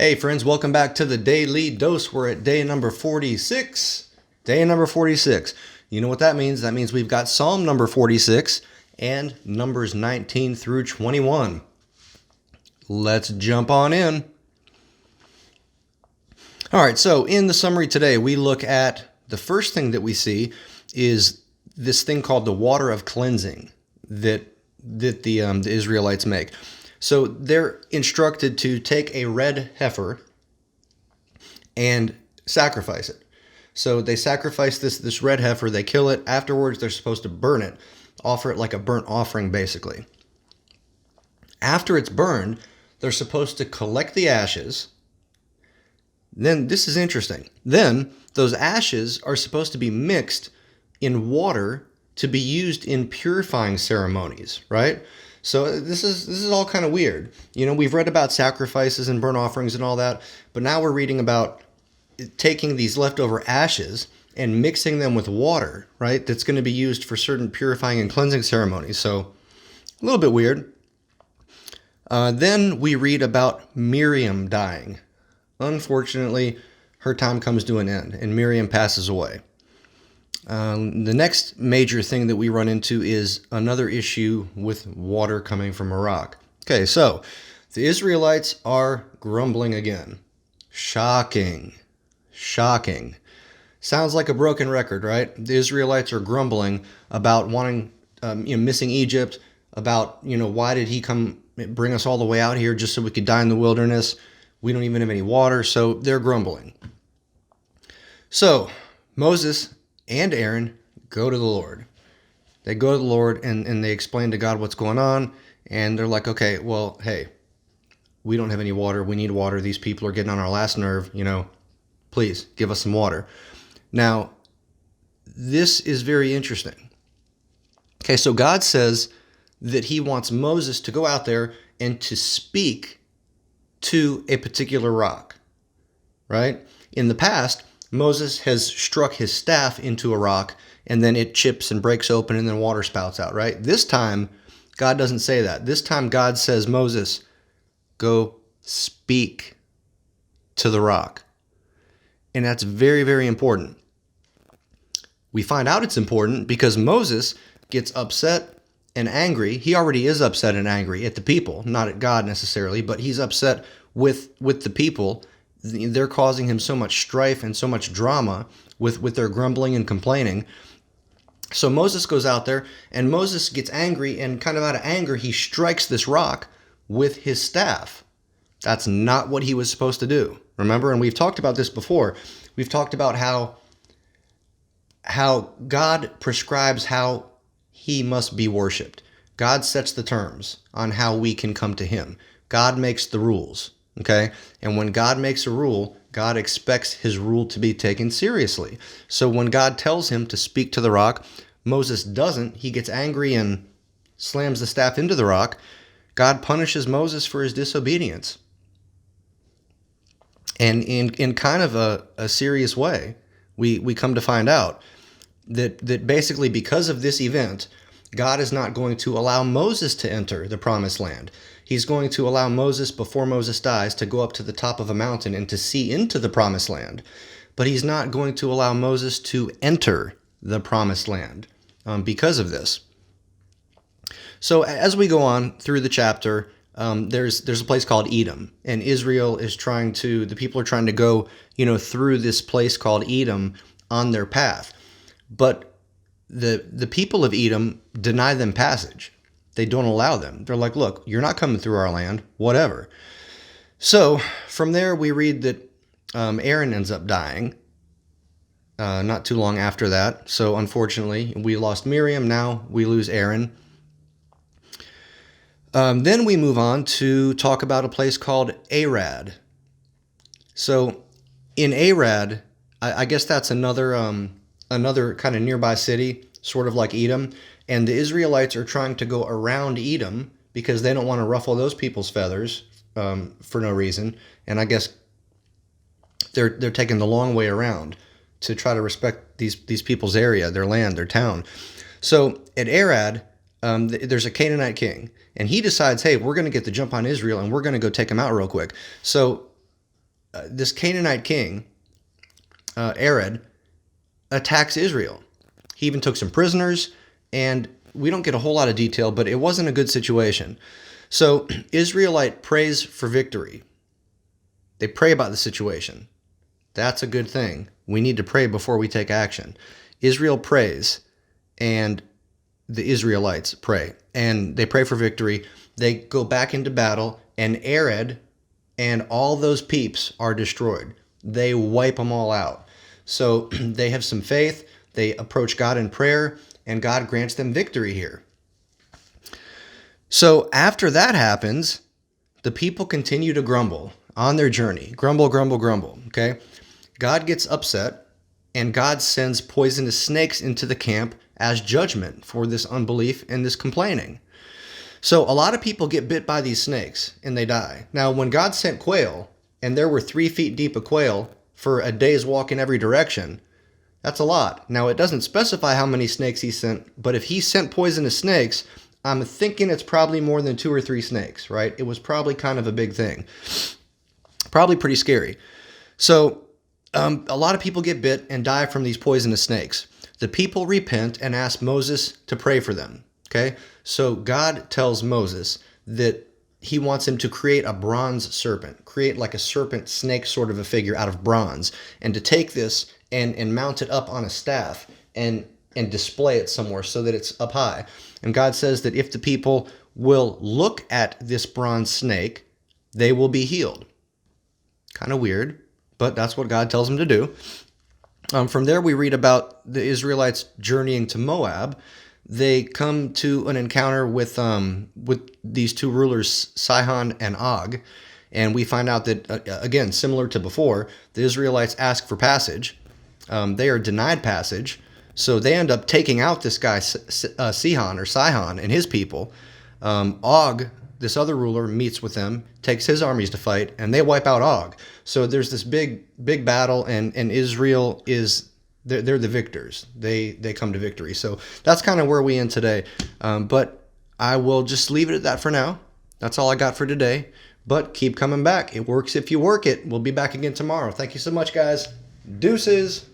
Hey friends, welcome back to the Daily Dose. We're at day number 46. Day number 46. You know what that means? That means we've got Psalm number 46 and Numbers 19 through 21. Let's jump on in. All right, so in the summary today, we look at the first thing that we see is this thing called the water of cleansing that the Israelites make. So they're instructed to take a red heifer and sacrifice it. So they sacrifice this red heifer, they kill it. Afterwards, they're supposed to burn it, offer it like a burnt offering, basically. After it's burned, they're supposed to collect the ashes. Then, this is interesting. Then, those ashes are supposed to be mixed in water to be used in purifying ceremonies, right? So this is all kind of weird. You know, we've read about sacrifices and burnt offerings and all that, but now we're reading about taking these leftover ashes and mixing them with water, right? That's going to be used for certain purifying and cleansing ceremonies. So a little bit weird. Then we read about Miriam dying. Unfortunately, her time comes to an end, and Miriam passes away. The next major thing that we run into is another issue with water coming from a rock. Okay, so the Israelites are grumbling again. Shocking. Sounds like a broken record, right? The Israelites are grumbling about wanting, missing Egypt, about, why did he come bring us all the way out here just so we could die in the wilderness? We don't even have any water, so they're grumbling. So Moses and Aaron go to the Lord. They go to the Lord and they explain to God what's going on. And they're like, okay, well, hey, we don't have any water. We need water. These people are getting on our last nerve. Please give us some water. Now, this is very interesting. Okay, so God says that he wants Moses to go out there and to speak to a particular rock, right? In the past, Moses has struck his staff into a rock, and then it chips and breaks open, and then water spouts out, right? This time, God doesn't say that. This time, God says, Moses, go speak to the rock. And that's very, very important. We find out it's important because Moses gets upset and angry. He already is upset and angry at the people, not at God necessarily, but he's upset with the people. They're causing him so much strife and so much drama with their grumbling and complaining. So Moses goes out there, and Moses gets angry, and kind of out of anger, he strikes this rock with his staff. That's not what he was supposed to do. Remember? And we've talked about this before. We've talked about how God prescribes how he must be worshipped. God sets the terms on how we can come to him. God makes the rules. Okay? And when God makes a rule, God expects his rule to be taken seriously. So when God tells him to speak to the rock, Moses doesn't. He gets angry and slams the staff into the rock. God punishes Moses for his disobedience. And in kind of a serious way, we come to find out that basically because of this event, God is not going to allow Moses to enter the promised land. He's going to allow Moses, before Moses dies, to go up to the top of a mountain and to see into the promised land. But he's not going to allow Moses to enter the promised land because of this. So as we go on through the chapter, there's a place called Edom, and the people are trying to go, through this place called Edom on their path. But the people of Edom deny them passage. They don't allow them. They're like, look, you're not coming through our land, whatever. So from there, we read that Aaron ends up dying not too long after that. So unfortunately, we lost Miriam. Now we lose Aaron. Then we move on to talk about a place called Arad. So in Arad, I guess that's another kind of nearby city, sort of like Edom. And the Israelites are trying to go around Edom because they don't want to ruffle those people's feathers for no reason. And I guess they're taking the long way around to try to respect these people's area, their land, their town. So at Arad, there's a Canaanite king, and he decides, hey, we're going to get the jump on Israel, and we're going to go take him out real quick. So this Canaanite king, Arad, attacks Israel. He even took some prisoners, and we don't get a whole lot of detail, but it wasn't a good situation. So Israelite prays for victory. They pray about the situation. That's a good thing. We need to pray before we take action. Israel prays, and the Israelites pray, and they pray for victory. They go back into battle, and Arad and all those peeps are destroyed. They wipe them all out. So they have some faith. They approach God in prayer, and God grants them victory here. So after that happens, the people continue to grumble on their journey. Grumble, grumble, grumble, okay? God gets upset, and God sends poisonous snakes into the camp as judgment for this unbelief and this complaining. So a lot of people get bit by these snakes, and they die. Now, when God sent quail, and there were 3 feet deep of quail for a day's walk in every direction, that's a lot. Now, it doesn't specify how many snakes he sent, but if he sent poisonous snakes, I'm thinking it's probably more than 2 or 3 snakes, right? It was probably kind of a big thing. Probably pretty scary. So a lot of people get bit and die from these poisonous snakes. The people repent and ask Moses to pray for them. Okay? So God tells Moses that he wants him to create a bronze serpent, create like a serpent snake sort of a figure out of bronze, and to take this and mount it up on a staff and display it somewhere so that it's up high. And God says that if the people will look at this bronze snake, they will be healed. Kind of weird, but that's what God tells them to do. From there, we read about the Israelites journeying to Moab. They come to an encounter with these 2 rulers, Sihon and Og, and we find out that, again, similar to before, the Israelites ask for passage. They are denied passage, so they end up taking out this guy, Sihon and his people. Og, this other ruler, meets with them, takes his armies to fight, and they wipe out Og. So there's this big battle, and Israel is... They're the victors. They come to victory. So that's kind of where we end today. But I will just leave it at that for now. That's all I got for today. But keep coming back. It works if you work it. We'll be back again tomorrow. Thank you so much, guys. Deuces.